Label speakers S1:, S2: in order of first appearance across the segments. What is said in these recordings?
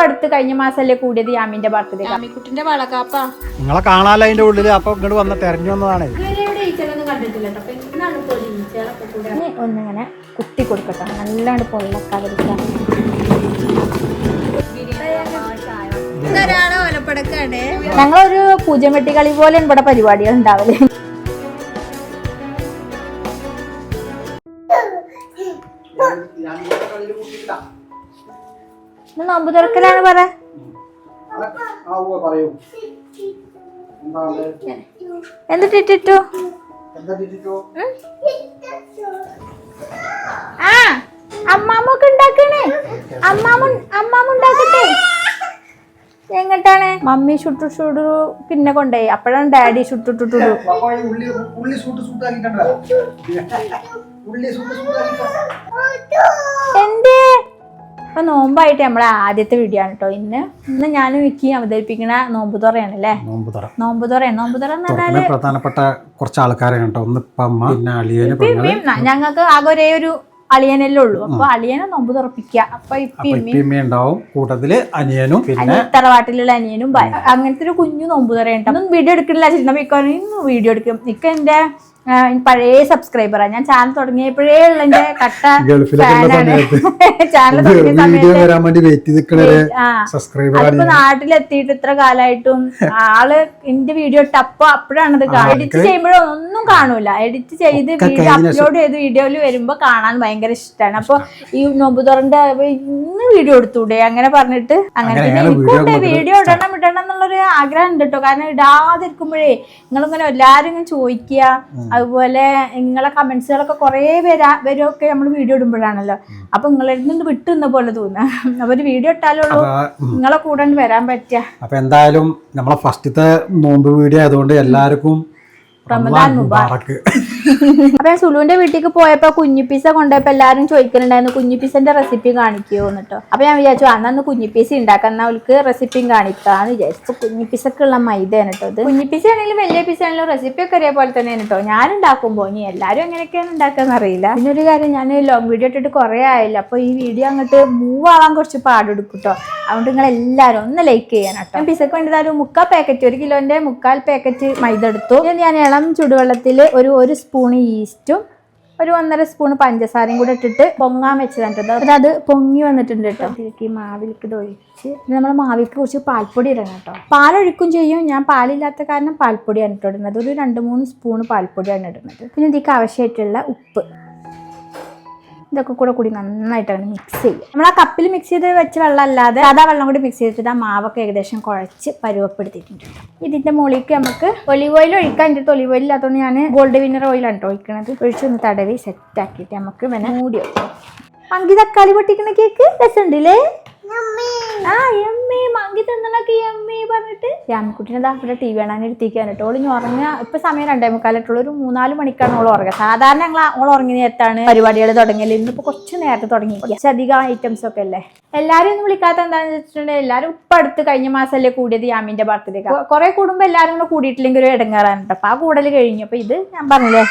S1: അടുത്ത് കഴിഞ്ഞ മാസമല്ലേ കൂടിയത് യാമിന്റെ ബർത്ത്ഡേ. യാമിക്കുട്ടിന്റെ വളകാപ്പ
S2: നിങ്ങളെ കാണാല്ലോ അതിന്റെ ഉള്ളില്. അപ്പൊ ഇങ്ങോട്ട് വന്ന് തെരഞ്ഞു വന്നതാണ്.
S1: ഒന്നിങ്ങനെ കുത്തി കൊടുക്കട്ടെ, നല്ലാണ്ട് പൊള്ളക്കാതിരിക്കാൻ. ഞങ്ങളൊരു പൂജം വെട്ടിക്കളി പോലെ ഇവിടെ പരിപാടികൾ ഉണ്ടാവില്ലേ. നോമ്പ് തുറക്കലാണ് പറ. എന്നിട്ടിട്ടു ആ അമ്മാമ്മൊക്കെ ഉണ്ടാക്കണേ. അമ്മാമുണ്ടാക്കട്ടെ. എങ്ങട്ടാണ് മമ്മി ചുട്ടു പിന്നെ കൊണ്ടേ അപ്പഴാണ് ഡാഡി ചുട്ടിട്ടു. എന്തേ അപ്പൊ നോമ്പായിട്ട് നമ്മളെ ആദ്യത്തെ വീഡിയോ ആണ് കേട്ടോ. ഇന്ന് ഞാനും വിക്കി അവതരിപ്പിക്കണ നോമ്പ് തുറയാണല്ലേ. നോമ്പ് തുറ
S2: പ്രധാനപ്പെട്ട കുറച്ച് ആൾക്കാരാണ് കേട്ടോ. ഒന്ന്
S1: ഞങ്ങൾക്ക് ആകെ ഒരേ ഒരു അളിയനല്ലേ ഉള്ളൂ. അപ്പൊ അളിയനെ നോമ്പ് തുറപ്പിക്കുക. അപ്പൊ
S2: ഉണ്ടാവും കൂട്ടത്തില് അനിയനും
S1: തറവാട്ടിലുള്ള അനിയനും അങ്ങനത്തെ ഒരു കുഞ്ഞു നോമ്പ് തുറയുണ്ട്. ഒന്നും വീഡിയോ എടുക്കണില്ല ചിന്ത ഇന്ന് വീഡിയോ എടുക്കും. നിക്ക എന്റെ പഴയ സബ്സ്ക്രൈബറാണ്. ഞാൻ ചാനൽ തുടങ്ങിയപ്പോഴേ ഉള്ള എന്റെ കട്ട ചാനൽ അതിപ്പോ നാട്ടിലെത്തിയിട്ട് ഇത്ര കാലമായിട്ടും ആള് എന്റെ വീഡിയോ ഇട്ടപ്പോ അപ്പോഴാണത് എഡിറ്റ് ചെയ്യുമ്പോഴും ഒന്നും കാണൂല. എഡിറ്റ് ചെയ്ത് വീഡിയോ അപ്ലോഡ് ചെയ്ത് വീഡിയോയിൽ വരുമ്പോ കാണാൻ ഭയങ്കര ഇഷ്ടമാണ്. അപ്പൊ ഈ നോമ്പ് തുറന്റെ ഇന്ന് വീഡിയോ എടുത്തൂടെ അങ്ങനെ പറഞ്ഞിട്ട് അങ്ങനെ എനിക്കുണ്ട് വീഡിയോ ഇടണം എന്നുള്ളൊരു ആഗ്രഹം ഉണ്ട് കേട്ടോ. കാരണം ഇടാതിരിക്കുമ്പോഴേ നിങ്ങളിങ്ങനെ എല്ലാരും ഇങ്ങനെ ചോദിക്കുക. അതുപോലെ നിങ്ങളെ കമന്റ്സുകളൊക്കെ കുറെ പേരൊക്കെ നമ്മൾ വീഡിയോ ഇടുമ്പോഴാണല്ലോ. അപ്പൊ നിങ്ങളിൽ നിന്ന് വിട്ടു നിന്ന പോലെ തോന്നുക. അപ്പൊ ഒരു വീഡിയോ ഇട്ടാലുള്ളൂ നിങ്ങളെ കൂടെ വരാൻ പറ്റുക.
S2: അപ്പൊ എന്തായാലും നമ്മളെ ഫസ്റ്റത്തെ നോമ്പ് വീഡിയോ ആയതുകൊണ്ട് എല്ലാവർക്കും
S1: റമദാൻ മുബാറക്. അപ്പൊ ഞാൻ സുലുവിന്റെ വീട്ടിലേക്ക് പോയപ്പോ കുഞ്ഞിപ്പീസ കൊണ്ടുപോയപ്പോ എല്ലാരും ചോദിക്കുന്നുണ്ടായിരുന്നു കുഞ്ഞിപ്പീസന്റെ റെസിപ്പി കാണിക്കുമോ എന്നിട്ടോ. അപ്പൊ ഞാൻ വിചാരിച്ചു അന്നു കുഞ്ഞിപ്പീസ ഉണ്ടാക്കാം, എന്നാൽ അവൾക്ക് റെസിപ്പിയും കാണിക്കാന്ന് വിചാരിച്ചു. കുഞ്ഞിപ്പീസക്കുള്ള മൈദയാണ് കേട്ടോ ഇത്. കുഞ്ഞിപ്പീസ ആണെങ്കിലും വലിയ പീസ ആണെങ്കിലും റെസിപ്പി ഒക്കെ ഒരേപോലെ തന്നെയാണ് കേട്ടോ. ഞാൻ ഉണ്ടാക്കുമ്പോ ഇനി എല്ലാരും എങ്ങനെയൊക്കെയാണ് ഉണ്ടാക്കാന്ന് അറിയില്ല. പിന്നൊരു കാര്യം, ഞാൻ ലോങ് വീഡിയോ ഇട്ടിട്ട് കുറെ ആയില്ല. അപ്പൊ ഈ വീഡിയോ അങ്ങോട്ട് മൂവ് ആവാൻ കുറച്ച് പാടെടുക്കും കേട്ടോ. അതുകൊണ്ട് നിങ്ങൾ എല്ലാരും ഒന്ന് ലൈക്ക് ചെയ്യണം കേട്ടോ. പീസക്ക് വേണ്ടിയതായാലും 1/4 പാക്കറ്റ് 1 കിലോന്റെ 1/4 പാക്കറ്റ് മൈദ എടുത്തു. ഞാൻ ചുടുവെള്ളത്തിൽ ഒരു സ്പൂൺ ഈസ്റ്റും ഒരു 1.5 സ്പൂൺ പഞ്ചസാരയും കൂടെ ഇട്ടിട്ട് പൊങ്ങാൻ വെച്ചതാണ്. അത് പൊങ്ങി വന്നിട്ടുണ്ട് കേട്ടോ. ഈ മാവിലേക്ക് ഇത് ഒഴിച്ച് നമ്മൾ മാവിലേക്ക് കുറച്ച് പാൽപ്പൊടി ഇടണം കേട്ടോ. പാലൊഴിക്കും ചെയ്യും. ഞാൻ പാലില്ലാത്ത കാരണം പാൽപ്പൊടിയാണ് ഇട്ട് ഇടുന്നത്. ഒരു 2-3 സ്പൂൺ പാൽപ്പൊടിയാണ് ഇടുന്നത്. പിന്നെ ഇതിലേക്ക് ആവശ്യമായിട്ടുള്ള ഉപ്പ് ഇതൊക്കെ കൂടി നന്നായിട്ടാണ് മിക്സ് ചെയ്യുക. നമ്മൾ ആ കപ്പിൽ മിക്സ് ചെയ്ത് വെച്ച വെള്ളം അല്ലാതെ സാധാ വെള്ളം കൂടി മിക്സ് ചെയ്തിട്ട് ആ മാവൊക്കെ ഏകദേശം കുഴച്ച് പരുവപ്പെടുത്തിയിട്ടുണ്ട്. ഇതിന്റെ മുകളിലേക്ക് നമുക്ക് ഒലിവ് ഓയിൽ ഒഴിക്കാൻ. എൻ്റെ അടുത്ത് ഒലിവ് ഓയിൽ ഇല്ലാത്തതുകൊണ്ട് ഞാൻ ഗോൾഡ് വിന്നർ ഓയിലാണ് കേട്ടോ ഒഴിക്കണത്. ഒഴിച്ചൊന്ന് തടവി സെറ്റ് ആക്കിയിട്ട് നമുക്ക് പിന്നെ മൂടി വെക്കാം. മങ്കി തക്കാളി പൊട്ടിക്കണ കേക്ക് രസമുണ്ടല്ലേ? ആ എമ്മി മങ്കി തിന്നണൊക്കെ എമ്മി പറഞ്ഞിട്ട് യാമിക്കുട്ടിനെ ഇവിടെ TV കാണാൻ എടുത്തിരിക്കാൻ കേട്ടോ. ഓളിഞ്ഞ് ഉറങ്ങുക. ഇപ്പൊ സമയം 2:45 ഒരു 3-4 മണിക്കാണ് ഓൾ ഉറങ്ങുക. സാധാരണ ഞങ്ങൾ ഓൾ ഉറങ്ങിയ നേരത്താണ് പരിപാടികൾ തുടങ്ങിയത്. ഇന്നിപ്പോ കുറച്ച് നേരത്തെ തുടങ്ങി. കുറച്ചധികം ഐറ്റംസ് ഒക്കെ അല്ലേ. എല്ലാരും ഒന്നും വിളിക്കാത്ത എന്താണെന്ന് വെച്ചിട്ടുണ്ടെങ്കിൽ എല്ലാരും ഇപ്പൊ അടുത്ത് കഴിഞ്ഞ മാസമല്ലേ കൂടിയത് യാമിന്റെ ബർത്ത്ഡേ. കുറെ കൂടുമ്പോ എല്ലാരും കൂടെ കൂടിയിട്ടില്ലെങ്കിൽ ഒരു ഇടങ്ങാറാണ് കേട്ടോ. അപ്പൊ ആ കൂടൽ കഴിഞ്ഞു. അപ്പൊ ഇത് ഞാൻ പറഞ്ഞില്ലേ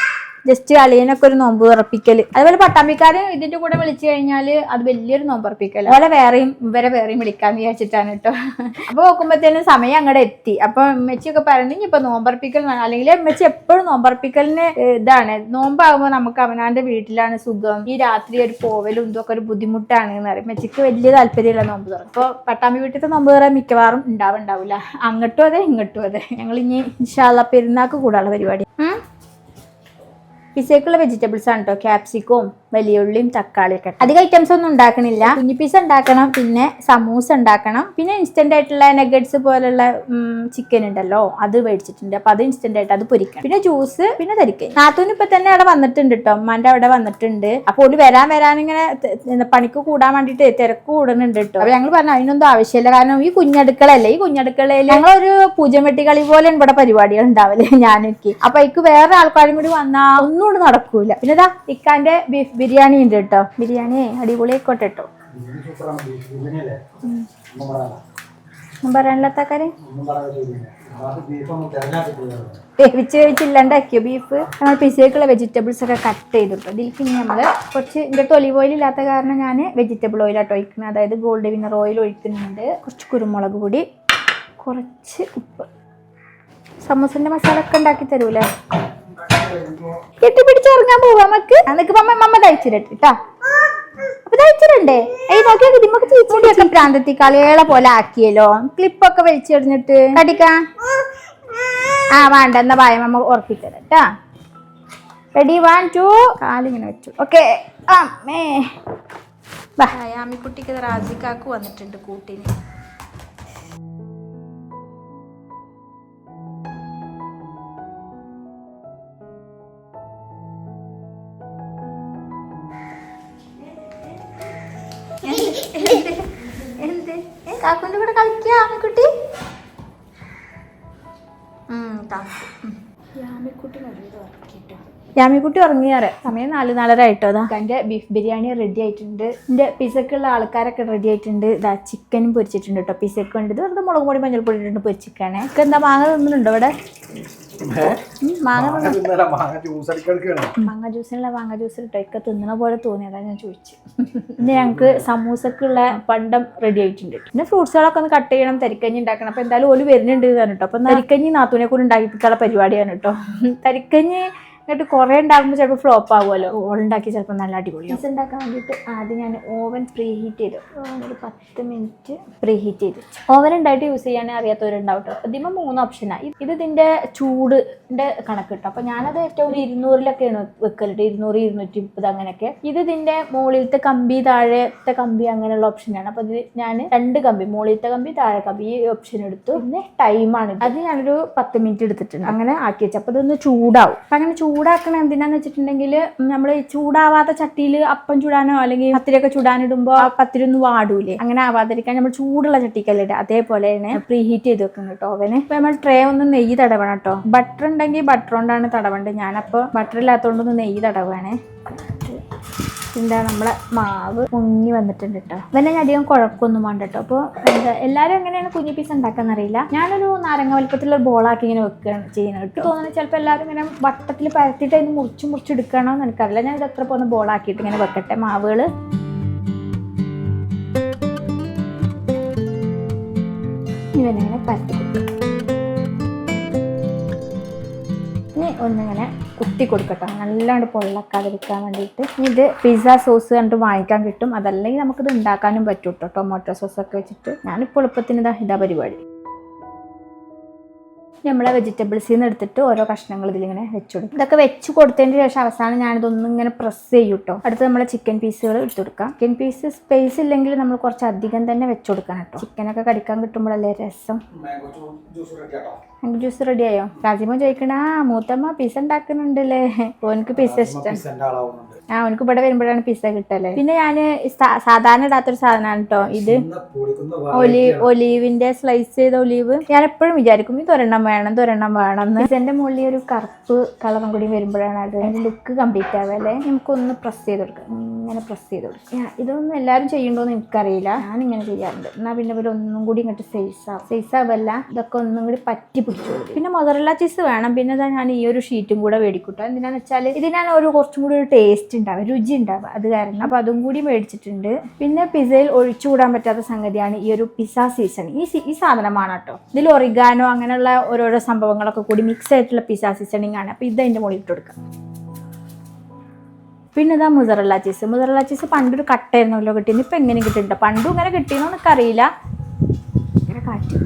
S1: ജസ്റ്റ് അളിയനൊക്കെ ഒരു നോമ്പ് തുറപ്പിക്കല്. അതുപോലെ പട്ടാമ്പിക്കാര് ഇതിന്റെ കൂടെ വിളിച്ചു കഴിഞ്ഞാല് അത് വലിയൊരു നോമ്പ് തുറപ്പിക്കല്. അതുപോലെ വേറെയും വിളിക്കാന്ന് വിചാരിച്ചിട്ടാണ് കേട്ടോ. അപ്പൊ നോക്കുമ്പോഴത്തേനും സമയം അങ്ങടെ എത്തി. അപ്പൊ അമ്മച്ചിയൊക്കെ പറഞ്ഞു ഇപ്പൊ നോമ്പറപ്പിക്കൽ അല്ലെങ്കിൽ അമ്മച്ചി എപ്പോഴും നോമ്പറപ്പിക്കലിന് ഇതാണ്. നോമ്പാകുമ്പോ നമുക്ക് അവനാന്റെ വീട്ടിലാണ് സുഖം. ഈ രാത്രി ഒരു പോവലും ഇതൊക്കെ ഒരു ബുദ്ധിമുട്ടാണ് എന്ന് പറയും. അമ്മച്ചിക്ക് വലിയ താല്പര്യമില്ല നോമ്പ് തുറ. അപ്പൊ പട്ടാമ്പി വീട്ടിലത്തെ നോമ്പ് തുറ മിക്കവാറും ഉണ്ടാവില്ല. അങ്ങോട്ടും അതെ ഇങ്ങോട്ടും അതെ. ഞങ്ങൾ ഇനി ഇൻഷാ അല്ലാഹ് പെരുന്നാൾക്ക് കൂടാനുള്ള പരിപാടി. പിസയ്ക്കുള്ള വെജിറ്റബിൾസ് ആണ് കേട്ടോ. ക്യാപ്സിക്കവും വലിയ ഉള്ളിയും തക്കാളിയൊക്കെ. അധികം ഐറ്റംസ് ഒന്നും ഉണ്ടാക്കണില്ല. കുഞ്ഞി പീസ ഉണ്ടാക്കണം, പിന്നെ സമൂസ ഉണ്ടാക്കണം, പിന്നെ ഇൻസ്റ്റന്റ് ആയിട്ടുള്ള നഗറ്റ്സ് പോലുള്ള ചിക്കൻ ഉണ്ടല്ലോ അത് മേടിച്ചിട്ടുണ്ട്. അപ്പൊ അത് ഇൻസ്റ്റന്റ് ആയിട്ട് അത് പൊരിക്കണം. പിന്നെ ജ്യൂസ്, പിന്നെ തരിക്കൈ. നാത്തൂന് ഇപ്പൊ തന്നെ അവിടെ വന്നിട്ടുണ്ട് കേട്ടോ. അമ്മാന്റെ അവിടെ വന്നിട്ടുണ്ട്. അപ്പോൾ ഒരു വരാനിങ്ങനെ പണിക്ക് കൂടാൻ വേണ്ടിട്ട് തിരക്ക് കൂടുന്നുണ്ട് കേട്ടോ. അപ്പൊ ഞങ്ങൾ പറഞ്ഞു അതിനൊന്നും ആവശ്യമില്ല. കാരണം ഈ കുഞ്ഞടുക്കളയല്ലേ, ഈ കുഞ്ഞടുക്കളയിൽ ഞങ്ങളൊരു പൂജം വെട്ടിക്കളി പോലെ ഇവിടെ പരിപാടികൾ ഉണ്ടാവില്ലേ ഞാനൊക്കെ. അപ്പൊ എനിക്ക് വേറെ ആൾക്കാരും കൂടി വന്നാ ഒന്നും കൂടി നടക്കൂല. പിന്നെ ഇതാ ഇക്കാന്റെ ബീഫ് ബിരിയാണി ഉണ്ട് കേട്ടോ. ബിരിയാണി അടിപൊളിയായിക്കോട്ടെ കേട്ടോ. പറയാനില്ലാത്ത കാര്യം വേവിച്ചില്ലാണ്ടാക്കിയോ ബീഫ്. നമ്മൾ പിസയ്ക്കുള്ള വെജിറ്റബിൾസ് ഒക്കെ കട്ട് ചെയ്തിട്ടു. ഇതിലേക്ക് ഇനി നമ്മൾ കുറച്ച് എൻ്റെ ഒലിവ് ഓയിൽ ഇല്ലാത്ത കാരണം ഞാൻ വെജിറ്റബിൾ ഓയിലാട്ടോ ഒഴിക്കുന്നത്. അതായത് ഗോൾഡ് വിന്നർ ഓയിൽ ഒഴിക്കുന്നുണ്ട്. കുറച്ച് കുരുമുളക് പൊടി, കുറച്ച് ഉപ്പ്. സമൂസന്റെ മസാല ഒക്കെ ഉണ്ടാക്കി തരൂലേ? കെട്ടിപ്പിടിച്ചിറങ്ങാൻ പോവാ നമുക്ക്. അതൊക്കെ മമ്മ തയ്ച്ചിരട്ടെ കേട്ടാ. അപ്പൊ തയ്ച്ചിടണ്ടേ? നോക്കിയാൽ നമുക്ക് ചീച്ചുടിയൊക്കെ പ്രാന്തത്തി കളികളെ പോലെ ആക്കിയല്ലോ. ക്ലിപ്പൊക്കെ വലിച്ചെറിഞ്ഞിട്ട് കടിക്കാ. വേണ്ട എന്നാ പായ മമ്മ ഉറപ്പിത്തരാം കേട്ടാ. റെഡി 1 2 കാലിങ്ങനെ വെച്ചു. ഓക്കെ അമ്മേ യാമിക്കുട്ടിക്ക് റാസിക്കാക്ക് വന്നിട്ടുണ്ട് കൂട്ടിന്. എന്ത് കാക്കുന്റെ കൂടെ കളിക്കാ ആമിക്കുട്ടി? യാമിക്കുട്ടി ഉറങ്ങിയാറ്. സമയം 4:30 ആയിട്ടോ. അതാ എൻ്റെ ബീഫ് ബിരിയാണി റെഡി ആയിട്ടുണ്ട്. എൻ്റെ പിസക്കുള്ള ആൾക്കാരൊക്കെ റെഡി ആയിട്ടുണ്ട്. ഇതാ ചിക്കനും പൊരിച്ചിട്ടുണ്ട് കേട്ടോ. പിസക്ക് വേണ്ടത് വെറുതെ മുളക് പൊടി മഞ്ഞൾപ്പൊടി ഇട്ടിട്ട് പൊരിച്ചിക്കാണേ. എന്താ മാങ്ങ തിന്നുന്നുണ്ടോ ഇവിടെ? മാങ്ങ ജ്യൂസിനുള്ള മാങ്ങ ജ്യൂസ് ഇട്ടോ. ഒക്കെ തിന്നണ പോലെ തോന്നി, അതാ ഞാൻ ചോദിച്ചു. പിന്നെ ഞങ്ങൾക്ക് സമൂസക്കുള്ള പണ്ടം റെഡി ആയിട്ടുണ്ട്. പിന്നെ ഫ്രൂട്ട്സുകളൊക്കെ ഒന്ന് കട്ട് ചെയ്യണം, തരിക്കഞ്ഞി ഉണ്ടാക്കണം. അപ്പൊ എന്തായാലും ഓല് വരുന്നുണ്ട് കേട്ടോ. അപ്പൊ തരിക്കഞ്ഞി നാത്തൂനെ കൂടെ ഉണ്ടാക്കിപ്പിക്കാനുള്ള പരിപാടിയാണ് കേട്ടോ. തരിക്കഞ്ഞി എന്നിട്ട് കുറേ ഉണ്ടാകുമ്പോൾ ചിലപ്പോൾ ഫ്ലോപ്പ് ആകുമല്ലോ. ഓളുണ്ടാക്കി ചിലപ്പോൾ നല്ല അടിപൊളി. പീസ് ഉണ്ടാക്കാൻ വേണ്ടിയിട്ട് ആദ്യം ഞാൻ ഓവൻ പ്രീ ഹീറ്റ് ചെയ്തു. ഒരു 10 മിനിറ്റ് പ്രീ ഹീറ്റ് ചെയ്ത് വെച്ചു. ഓവൻ ഉണ്ടായിട്ട് യൂസ് ചെയ്യാൻ അറിയാത്തവരുണ്ടാവും കേട്ടോ. ഇതിപ്പോൾ 3 ഓപ്ഷനാണ്. ഇതിൻ്റെ ചൂടിൻ്റെ കണക്ക് കിട്ടും. അപ്പോൾ ഞാനത് ഏറ്റവും 200-ലൊക്കെയാണ് വെക്കലിട്ട്. 200 230 അങ്ങനെയൊക്കെ. ഇതിൻ്റെ മുകളിലത്തെ കമ്പി താഴത്തെ കമ്പി അങ്ങനെയുള്ള ഓപ്ഷനാണ്. അപ്പോൾ ഇത് ഞാൻ 2 കമ്പി, മുകളിലത്തെ കമ്പി താഴെ കമ്പി, ഈ ഓപ്ഷൻ എടുത്തു. പിന്നെ ടൈമാണ്. അത് ഞാനൊരു 10 മിനിറ്റ് എടുത്തിട്ടുണ്ട്. അങ്ങനെ ആക്കി വെച്ചു. അപ്പോൾ ഇതൊന്ന് ചൂടാവും. അപ്പം അങ്ങനെ ചൂടാക്കണം എന്തിനാന്ന് വെച്ചിട്ടുണ്ടെങ്കിൽ നമ്മൾ ചൂടാവാത്ത ചട്ടിയിൽ അപ്പം ചൂടാനോ അല്ലെങ്കിൽ പത്തിരിയൊക്കെ ചൂടാനിടുമ്പോൾ ആ പത്തിരി ഒന്ന് വാടൂലേ, അങ്ങനെ ആവാതിരിക്കാൻ നമ്മൾ ചൂടുള്ള ചട്ടിക്കല്ലേ ഇടുക. അതേപോലെയാണ് പ്രീ ഹീറ്റ് ചെയ്ത് വെക്കുന്നത് കേട്ടോ ഓവന്. ഇപ്പൊ നമ്മൾ ട്രേ ഒന്ന് നെയ്യ് തടവണം കേട്ടോ. ബട്ടർ ഉണ്ടെങ്കിൽ ബട്ടർ കൊണ്ടാണ് തടവേണ്ടത്. ഞാനപ്പോൾ ബട്ടർ ഇല്ലാത്തതുകൊണ്ടൊന്ന് നെയ്യ് തടവാണേ. എന്താ നമ്മളെ മാവ് പൊങ്ങി വന്നിട്ടുണ്ട് കേട്ടോ. പിന്നെ ഞാൻ അധികം കുഴപ്പമൊന്നും വേണ്ട കേട്ടോ. അപ്പോൾ എന്താ എല്ലാവരും എങ്ങനെയാണ് കുഞ്ഞി പീസ് ഉണ്ടാക്കാന്നറിയില്ല. ഞാനൊരു നാരങ്ങ വലിപ്പത്തിലുള്ള ബോളാക്കി ഇങ്ങനെ വെക്കുകയാണ് ചെയ്യുന്നത്. എനിക്ക് തോന്നുന്നത് ചിലപ്പോൾ എല്ലാവരും ഇങ്ങനെ വട്ടത്തിൽ പരത്തിയിട്ട് അതിന് മുറിച്ചെടുക്കണോ എന്ന് എനിക്കറിയില്ല. ഞാൻ ഇത് എത്ര പോകുന്ന ബോളാക്കിയിട്ട് ഇങ്ങനെ വെക്കട്ടെ മാവുകൾ. ഇവനിങ്ങനെ പരത്തി കൊടുക്കും. ഇനി ഒന്നിങ്ങനെ കുത്തി കൊടുക്കട്ടോ, നല്ലാണ്ട് പൊള്ളക്കാതിരിക്കാൻ വേണ്ടിയിട്ട്. ഇത് പിസ്സ സോസ് കണ്ടിട്ട് വാങ്ങിക്കാൻ കിട്ടും. അതല്ലെങ്കിൽ നമുക്കിത് ഉണ്ടാക്കാനും പറ്റും കേട്ടോ, ടൊമാറ്റോ സോസൊക്കെ വെച്ചിട്ട്. ഞാനിപ്പോൾ എളുപ്പത്തിന് ഇതാ പരിപാടി. നമ്മളെ വെജിറ്റബിൾസിൽ നിന്ന് എടുത്തിട്ട് ഓരോ കഷ്ണങ്ങൾ ഇതിലിങ്ങനെ വെച്ചു കൊടുക്കും. ഇതൊക്കെ വെച്ച് കൊടുത്തതിന് ശേഷം അവസാനം ഞാനിതൊന്നും ഇങ്ങനെ പ്രസ് ചെയ്യും കേട്ടോ. അടുത്ത് നമ്മളെ ചിക്കൻ പീസുകൾ എടുത്തു കൊടുക്കാം. ചിക്കൻ പീസ് സ്പേസ് ഇല്ലെങ്കിൽ നമ്മൾ കുറച്ച് അധികം തന്നെ വെച്ചു കൊടുക്കണം കേട്ടോ. ചിക്കനൊക്കെ കടിക്കാൻ കിട്ടുമ്പോഴല്ലേ രസം. ജ്യൂസ് റെഡി ആയോ? രാജിമോ ചോദിക്കണ മൂത്തമ്മ പിസ്സ ഉണ്ടാക്കുന്നുണ്ടല്ലേ. ഓനക്ക് പിസ്സ ഇഷ്ടം. ഓനക്ക് ഇവിടെ വരുമ്പോഴാണ് പിസ്സ കിട്ടല്ലേ. പിന്നെ ഞാൻ സാധാരണ ഇടാത്തൊരു സാധനമാണ് കേട്ടോ ഇത്. ഒലീവിന്റെ സ്ലൈസ് ചെയ്ത ഒലീവ്. ഞാൻ എപ്പോഴും വിചാരിക്കും ഇത് ഒരെണ്ണം വേണം എന്ന്. പിസ്സന്റെ മുകളിൽ ഒരു കറുപ്പ് കളറും കൂടി വരുമ്പോഴാണ് അത് അതിന്റെ ലുക്ക് കംപ്ലീറ്റ് ആവല്ലേ. നമുക്കൊന്ന് പ്രസ് ചെയ്ത് കൊടുക്കാം, ഇങ്ങനെ പ്രസ് ചെയ്ത് കൊടുക്കാം. ഇതൊന്നും എല്ലാവരും ചെയ്യണ്ടോന്ന് എനിക്കറിയില്ല, ഞാൻ ഇങ്ങനെ ചെയ്യാറുണ്ട്. എന്നാൽ പിന്നെ ഇവർ ഒന്നും കൂടി ഇങ്ങോട്ട് സൈസ് ആവല്ല, ഇതൊക്കെ ഒന്നും കൂടി പറ്റി പിടിച്ചു. പിന്നെ മൊസറല്ല ചീസ് വേണം. പിന്നെ ഞാൻ ഈ ഒരു ഷീറ്റും കൂടെ മേടിക്കൂട്ടോ. എന്തിനാന്ന് വെച്ചാൽ ഇതിനാണ് കുറച്ചും കൂടി ഒരു ടേസ്റ്റ് ഉണ്ടാവുക, രുചി ഉണ്ടാവുക, അത് കാരണം. അപ്പൊ അതും കൂടി മേടിച്ചിട്ടുണ്ട്. പിന്നെ പിസ്സയിൽ ഒഴിച്ചുകൂടാൻ പറ്റാത്ത സംഗതിയാണ് ഈ ഒരു പിസ്സ സീസണിങ്. ഈ സാധനമാണ് കേട്ടോ. ഇതിൽ ഒറിഗാനോ അങ്ങനെയുള്ള ഓരോരോ സംഭവങ്ങളൊക്കെ കൂടി മിക്സ് ആയിട്ടുള്ള പിസ്സ സീസണിങ് ആണ്. അപ്പൊ ഇത് അതിന്റെ മുകളിൽ ഇട്ട് കൊടുക്കാം. പിന്നെ ഇതാ മുസറല്ല ചീസ് പണ്ടൊരു കട്ടായിരുന്നല്ലോ കിട്ടിയത്. ഇപ്പം എങ്ങനെ കിട്ടിയിട്ടുണ്ടോ? പണ്ടും ഇങ്ങനെ കിട്ടിയെന്നോ എനിക്കറിയില്ല. ഇങ്ങനെ കാട്ടി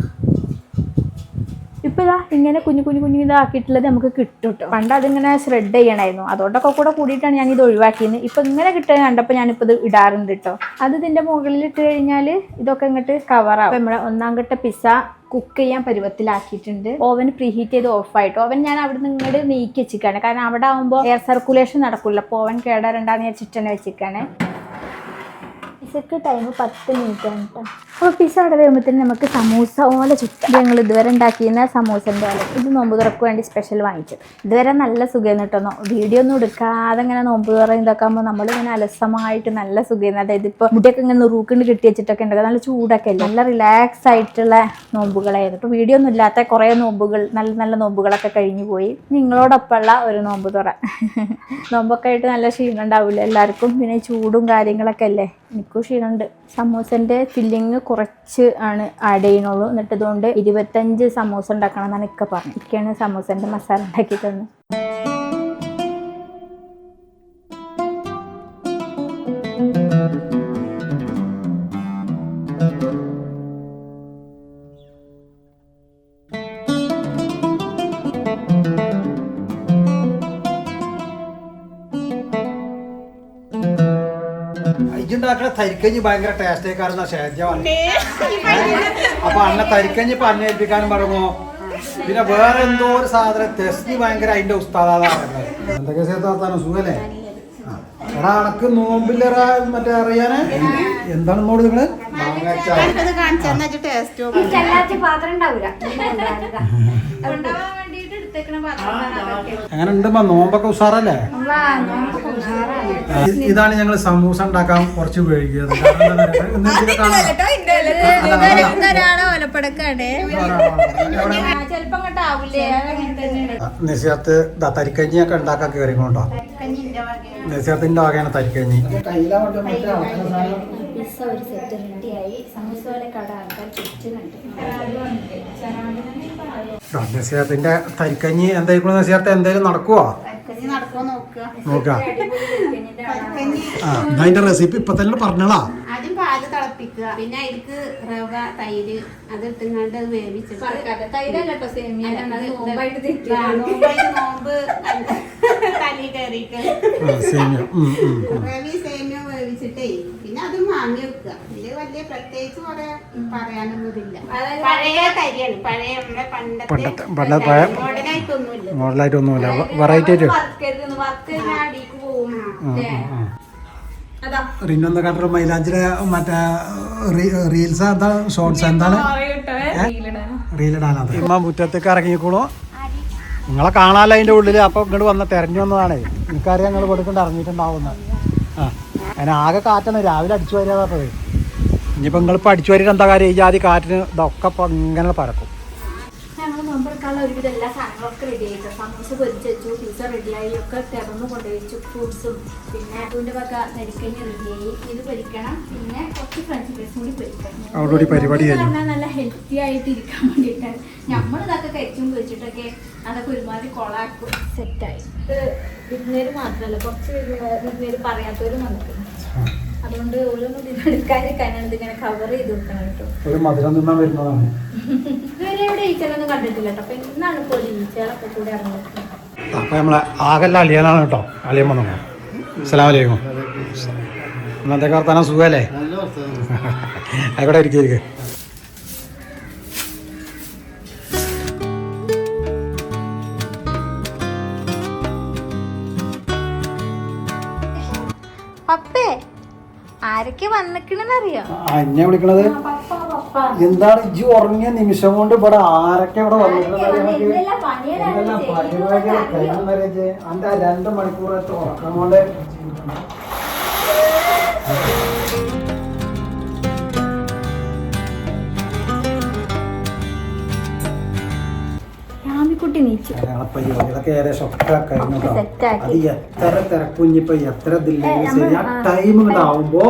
S1: ഇപ്പം ഇതാ ഇങ്ങനെ കുഞ്ഞു ഇതാക്കിയിട്ടുള്ളത് നമുക്ക് കിട്ടും കേട്ടോ. പണ്ട് അതിങ്ങനെ ഷ്രെഡ് ചെയ്യണമായിരുന്നു, അതുകൊണ്ടൊക്കെ കൂടെ കൂടിയിട്ടാണ് ഞാൻ ഇത് ഒഴിവാക്കിയത്. ഇപ്പം ഇങ്ങനെ കിട്ടുക കണ്ടപ്പോൾ ഞാനിപ്പോൾ ഇത് ഇടാറുണ്ട് കേട്ടോ. അത് ഇതിൻ്റെ മുകളിൽ ഇട്ട് കഴിഞ്ഞാൽ ഇതൊക്കെ ഇങ്ങോട്ട് കവറാവും. നമ്മുടെ 1ാം ഘട്ട പിസ്സ കുക്ക് ചെയ്യാൻ പരുവത്തിലാക്കിയിട്ടുണ്ട്. ഓവൻ പ്രീ ഹീറ്റ് ചെയ്ത് ഓഫായിട്ട്. ഓവൻ ഞാൻ അവിടെ നിന്ന് ഇങ്ങോട്ട് നീക്കി വെച്ചിരിക്കുകയാണ്, കാരണം അവിടെ ആകുമ്പോൾ എയർ സർക്കുലേഷൻ നടക്കില്ല. അപ്പോൾ ഓവൻ കേടാറുണ്ടാന്ന് ഞാൻ ചിറ്റനെ വെച്ചിരിക്കുകയാണ്. പിസക്ക് ടൈം 10 മിനിറ്റ് ആണ് കേട്ടോ. അപ്പോൾ പിസ അവിടെ വരുമ്പോഴത്തേന് നമുക്ക് സമൂസ പോലെ ചുറ്റാം. ഞങ്ങൾ ഇതുവരെ ഉണ്ടാക്കിയിരുന്ന സമൂസൻ്റെ പോലെ ഇത് നോമ്പ് തുറക്ക് വേണ്ടി സ്പെഷ്യൽ വാങ്ങിച്ചത്. ഇതുവരെ നല്ല സുഖമായിരുന്നു കേട്ടോ. വീഡിയോ ഒന്നും എടുക്കാതെ ഇങ്ങനെ നോമ്പ് തുറ ഇതൊക്കെ ആകുമ്പോൾ നമ്മളിങ്ങനെ അലസമായിട്ട് നല്ല സുഖമായിരുന്നു. അതായത് ഇപ്പോൾ മുടിയൊക്കെ ഇങ്ങനെ റുക്കിണ്ട് കെട്ടി വെച്ചിട്ടൊക്കെ ഉണ്ട്, നല്ല ചൂടൊക്കെ അല്ലേ, നല്ല റിലാക്സ് ആയിട്ടുള്ള നോമ്പുകളായിരുന്നു. ഇപ്പോൾ വീഡിയോ ഒന്നും ഇല്ലാത്ത കുറേ നോമ്പുകൾ നല്ല നല്ല നോമ്പുകളൊക്കെ കഴിഞ്ഞു പോയി. നിങ്ങളോടൊപ്പമുള്ള ഒരു നോമ്പ് തുറ. നോമ്പൊക്കെ ആയിട്ട് നല്ല ക്ഷീണം ഉണ്ടാവില്ല എല്ലാവർക്കും. പിന്നെ ചൂടും കാര്യങ്ങളൊക്കെ അല്ലേ, എനിക്കും ക്ഷീണമുണ്ട്. സമൂസൻ്റെ ഫില്ലിങ് കുറച്ച് ആണ് ആഡ് ചെയ്യണുള്ളൂ. എന്നിട്ട് ഇതുകൊണ്ട് 25 സമൂസ ഉണ്ടാക്കണം എന്നാണ് ഇക്ക പറഞ്ഞത്. ഇക്കയാണ് സമൂസൻ്റെ മസാല ഉണ്ടാക്കി തന്നത്.
S2: ഇജ്ജുണ്ടാക്കണ തരിക്കഞ്ഞി ഭയങ്കര ടേസ്റ്റ് ആയിക്കാരുന്ന ഷേജ അപ്പൊ അന്നെ തരിക്കഞ്ഞി ഇപ്പൊ അന്നെ ഏൽപ്പിക്കാനും പറയുമോ. പിന്നെ വേറെ എന്തോ ഒരു സാധനം തെസ്നി ഭയങ്കര അതിന്റെ ഉസ്താദാണ് പറയുന്നത്. എന്തൊക്കെ ചേർത്താത്താനോ സുഖല്ലേ? എടാ അനക്ക് നോമ്പില്ലറ മറ്റേ അറിയാന് എന്താണ് നോട് നിങ്ങള് അങ്ങനെ ഉണ്ടുമ്പോ നോമ്പൊക്കെ ഉഷാറല്ലേ? ഇതാണ് ഞങ്ങൾ സമൂസ ഉണ്ടാക്കാൻ കുറച്ച് വൈകിയത്. നസിയത്ത് തരിക്കഞ്ഞിയൊക്കെ ഉണ്ടാക്കാൻ കയറിക്കൊണ്ടോ? നസിയത്തിന്റെ വകയാണ് തരിക്കഞ്ഞി. നസിയത്തിന്റെ തരിക്കഞ്ഞി എന്തായിരിക്കും? നസിയത്ത് എന്തായാലും നടക്കുവോ? നോക്കാം. അതിന്റെ റെസിപ്പി ഇപ്പൊ തന്നെ പറഞ്ഞോളാ.
S3: ആദ്യം പാല് തിളപ്പിക്കുക, പിന്നെ അതിലേക്ക് റവ, തൈര് അത് ഇട്ടുങ്ങാണ്ട് വേവിച്ചിട്ട് നോമ്പ് തലി കയറിയിട്ട് റവി സേമിയ വേവിച്ചിട്ടേ പിന്നെ അത് വാങ്ങി വെക്കുക. ഇതില് വലിയ പ്രത്യേകിച്ച് പറയാനൊന്നുമില്ല. പഴയ തരിയാണ്, പഴയ നമ്മുടെ പണ്ടത്തെ
S2: മോഡലായിട്ടൊന്നുമില്ല, വെറൈറ്റി ആയിട്ട്. റിനൊന്ന് കണ്ട മൈലാഞ്ചിലെ മറ്റേ റീൽസ് എന്താണ്, ഷോർട്സ് എന്താണ്, റീലിടാനാണ്. ഇമ്മ മുറ്റത്തേക്ക് ഇറങ്ങിക്കോളൂ, നിങ്ങളെ കാണാമല്ലോ അതിൻ്റെ ഉള്ളിൽ. അപ്പോൾ ഇങ്ങോട്ട് വന്ന് തെരഞ്ഞു വന്നതാണ്. എനിക്കറിയാം നിങ്ങൾ കൊടുക്കേണ്ട ഇറങ്ങിയിട്ടുണ്ടാവുന്നത്. ആ അതിന് ആകെ കാറ്റാണ്, രാവിലെ അടിച്ചു വരാതെ. ഇനിയിപ്പോൾ നിങ്ങളിപ്പോൾ അടിച്ചു വരിക എന്താ കാര്യം? ഈ ജാതി കാറ്റിന് ഇതൊക്കെ ഇപ്പോൾ ഇങ്ങനെ പറക്കും.
S1: ഞങ്ങൾ നോമ്പെടുക്കാനുള്ള ഒരുവിധം എല്ലാ സാധനങ്ങളൊക്കെ റെഡി ആയിട്ട്, സമൂസ പൊരിച്ച് വെച്ചു, പിസ്സ റെഡിയായി, ഒക്കെ തുറന്ന് കൊണ്ടുവച്ചു. ഫ്രൂട്ട്സും പിന്നെ അതിൻ്റെ വക നെരിക്കഞ്ഞി റെഡിയായി. ഇത് പൊരിക്കണം, പിന്നെ കുറച്ച് ഫ്രഞ്ച് ഫ്രൈസും കൂടി പൊരിക്കണം. നല്ല ഹെൽത്തി ആയിട്ട് ഇരിക്കാൻ വേണ്ടിയിട്ടാണ്. നമ്മൾ ഇതൊക്കെ കഴിച്ചും പൊരിച്ചിട്ടൊക്കെ അതൊക്കെ ഒരുമാതിരി കൊളാക്കും. സെറ്റായി. ഇത് വിരുന്നേര് മാത്രമല്ല, കുറച്ച് വിരുന്നേര് പറയാത്തവരും വന്നിട്ടുണ്ട്. അതുകൊണ്ട് ഓരോന്നും എടുക്കാതിരിക്കാനാണ് ഇതിങ്ങനെ കവർ ചെയ്ത് കൊടുക്കണം കേട്ടോ.
S2: ഒരു മധുരം തിന്നാൻ വരുന്നതാണ്.
S1: ഇവരെ ഇവിടെ ഈച്ചകളൊന്നും കണ്ടിട്ടില്ല കേട്ടോ. അപ്പൊ ഇന്നാണ് ഇപ്പോൾ ഈച്ചകളൊക്കെ കൂടെ ഇറങ്ങിയത്.
S2: അപ്പൊ നമ്മളെ ആകെല്ലാം അളിയനാണ് കേട്ടോ. അളിയൻ വന്നു. അസ്സലാമലൈക്കും. ഇന്നത്തെ വർത്താനം സുഖല്ലേ? ആയിക്കോട്ടെ, ഇരിക്കും.
S1: പപ്പേ, ആരൊക്കെ വന്നിക്കണെന്നറിയോ?
S2: എന്നെ വിളിക്കണത് എന്താണ്? ഇജ്ജ് ഉറങ്ങിയ നിമിഷം കൊണ്ട് ഇവിടെ ആരൊക്കെ ഇവിടെ വന്നിട്ടുണ്ടെന്ന് അന്റെ 2 മണിക്കൂറത്തെ ഉറക്കം കൊണ്ട് പരിപാടികളൊക്കെ ഏകദേശം ഒക്കെ കഴിഞ്ഞു. അത് എത്ര തിരക്കുഞ്ഞിപ്പോ എത്ര ഇതില്ലെങ്കിൽ ശരി, ആ ടൈം ഇങ്ങോട്ട് ആവുമ്പോ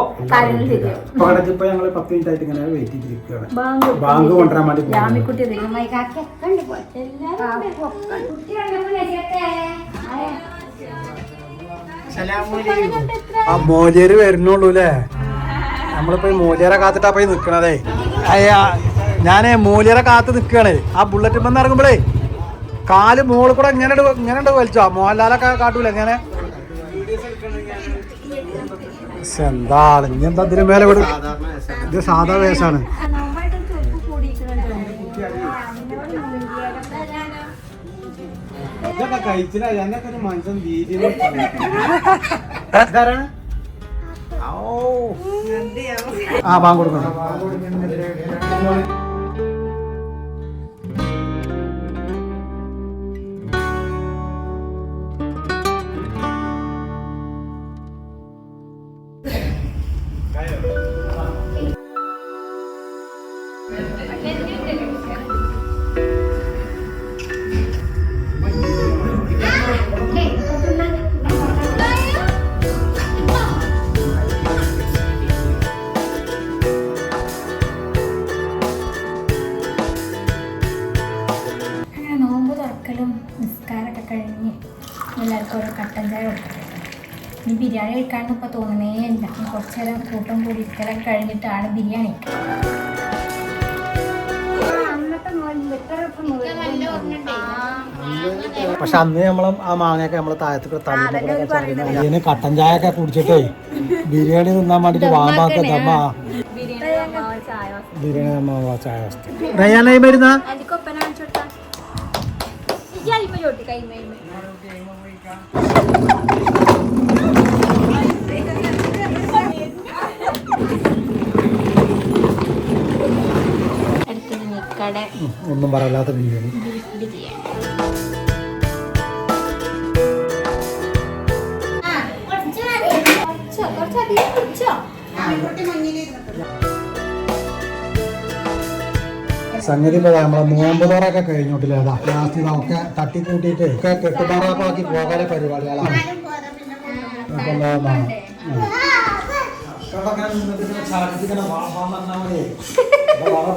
S2: ഇപ്പൊ ഞങ്ങള് 10 മിനിറ്റ് ആയിട്ട് ഇങ്ങനെ വെയിറ്റ് ചെയ്തിരിക്കുകയാണ്. ബാങ്ക് കൊണ്ടുവരാൻ വേണ്ടി. ആ മോചേര് വരുന്നുള്ളൂ അല്ലേ? നമ്മളിപ്പോ മോചേരെ കാത്തിട്ടാ പോയി നിക്കണതേ. ഞാനേ മോചേരെ കാത്ത് നിക്കുകയാണ്. ആ ബുള്ളറ്റ് വന്ന് ഇറങ്ങുമ്പോഴേ കാല് മോള് കൂടെ ഇങ്ങനെ വലിച്ചോ? മോഹൻലാലൊക്കെ കാട്ടൂല ഇങ്ങനെ. എന്താണ് ഇനി എന്താ ഇതിന് മേലെ വിടും? ഇത് സാധാ വേഷാണ്. ആ ബാങ്ക് കൊടുക്കണം.
S1: നോമ്പ് തുറക്കലും നിസ്കാരമൊക്കെ കഴിഞ്ഞ് എല്ലാവർക്കും ഓരോ കട്ടൻ ചായ കൊടുക്കണം. ഇനി ബിരിയാണി കഴിക്കാനൊന്നും ഇപ്പോൾ തോന്നണേ ഇല്ല. കുറച്ച് നേരം കൂട്ടം കൂടി ഇരിക്കലൊക്കെ കഴിഞ്ഞിട്ടാണ് ബിരിയാണി.
S2: പക്ഷെ അന്ന് നമ്മള് ആ മാങ്ങയൊക്കെ നമ്മള് താഴത്തൊക്കെ തള്ളിന് കട്ടൻ ചായ ഒക്കെ കുടിച്ചിട്ടേ ബിരിയാണി തിന്നാൻ വേണ്ടിട്ട് വാമ്പാത്ത ദമ്മ ബിരിയാണി നമ്മ ചായ റയ്യാനായി വരുന്ന ഒന്നും പറയല്ലാത്ത ബിരിയാണി. സംഗതി നമ്മളെ നോമ്പ് തുറയൊക്കെ കഴിഞ്ഞോട്ടില്ലേ? അതാ ലാസ്റ്റ് നമുക്ക് തട്ടിക്കൂട്ടിയിട്ട് ഒക്കെ കെട്ടുപാറാപ്പാക്കി പോകാതെ പരിപാടികളാണ്.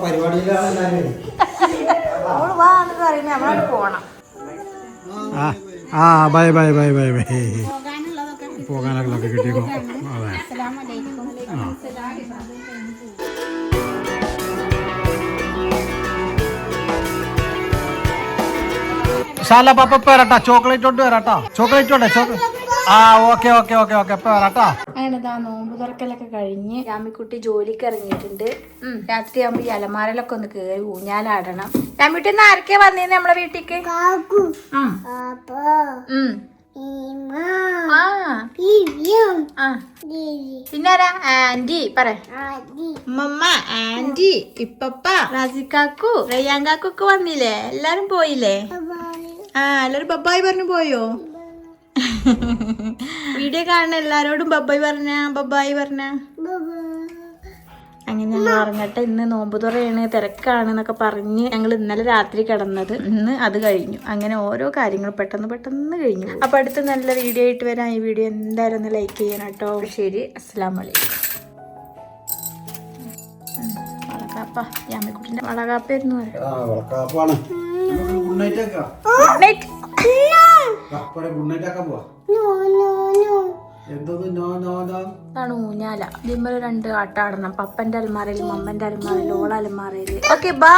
S2: പരിപാടിയിലാണ് ആ bye bye bye bye bye പോകാനൊക്കെ കിട്ടിക്കോ. അതെ ശാല പപ്പ വരാട്ടാ, ചോക്ലേറ്റ് കൊണ്ട് വരാട്ടാ, ചോക്ലേറ്റ് ഉണ്ട് ആ ഓക്കെ ഓക്കെ ഓക്കെ ഓക്കെ ഇപ്പൊ വരാട്ടാ.
S1: അങ്ങനെ നോമ്പ് തുറക്കലൊക്കെ കഴിഞ്ഞ് രാമിക്കുട്ടി ജോലിക്ക് ഇറങ്ങിയിട്ടുണ്ട്. രാത്രി ആകുമ്പോ ഈ അലമാരലൊക്കെ ഒന്ന് കേറി ഊഞ്ഞാലാടണം. രാമിക്കുട്ടി ഒന്ന് ആരൊക്കെ വന്നേന്ന് നമ്മളെ വീട്ടിക്ക്? പിന്നാരാ? ആന്റി പറ. ഉമ്മ, ആന്റി, ഇപ്പപ്പ, റാസിക്കാക്കു, റയ്യാങ്കാക്കു ഒക്കെ വന്നില്ലേ? എല്ലാരും പോയില്ലേ? എല്ലാരും ബബ്ബായി പറഞ്ഞു പോയോ? വീഡിയോ കാണുന്ന എല്ലാരോടും ബബ്ബായി പറഞ്ഞ അങ്ങനെ ഞങ്ങൾ ഇറങ്ങട്ടെ. ഇന്ന് നോമ്പ് തുറയാണ്, തിരക്കാണ് എന്നൊക്കെ പറഞ്ഞ് ഞങ്ങൾ ഇന്നലെ രാത്രി കിടന്നത്. ഇന്ന് അത് കഴിഞ്ഞു. അങ്ങനെ ഓരോ കാര്യങ്ങൾ പെട്ടെന്ന് കഴിഞ്ഞു. അപ്പൊ അടുത്ത് നല്ല വീഡിയോ ആയിട്ട് വരാം. ഈ വീഡിയോ എന്തായാലും ഒന്ന് ലൈക്ക് ചെയ്യണം കേട്ടോ. ശരി, അസ്സലാമു അലൈക്കും. വളകാപ്പ, യാമിക്കുട്ടിന്റെ വളകാപ്പായിരുന്നു. ാണ് ഊഞ്ഞാല. ഇതിന്മേൽ 2 ആട്ടാടണം. പപ്പന്റെ അൽമാരയിലും അമ്മന്റെ അൽമാരയിലും ഓള അൽമാരയില്. Okay bye.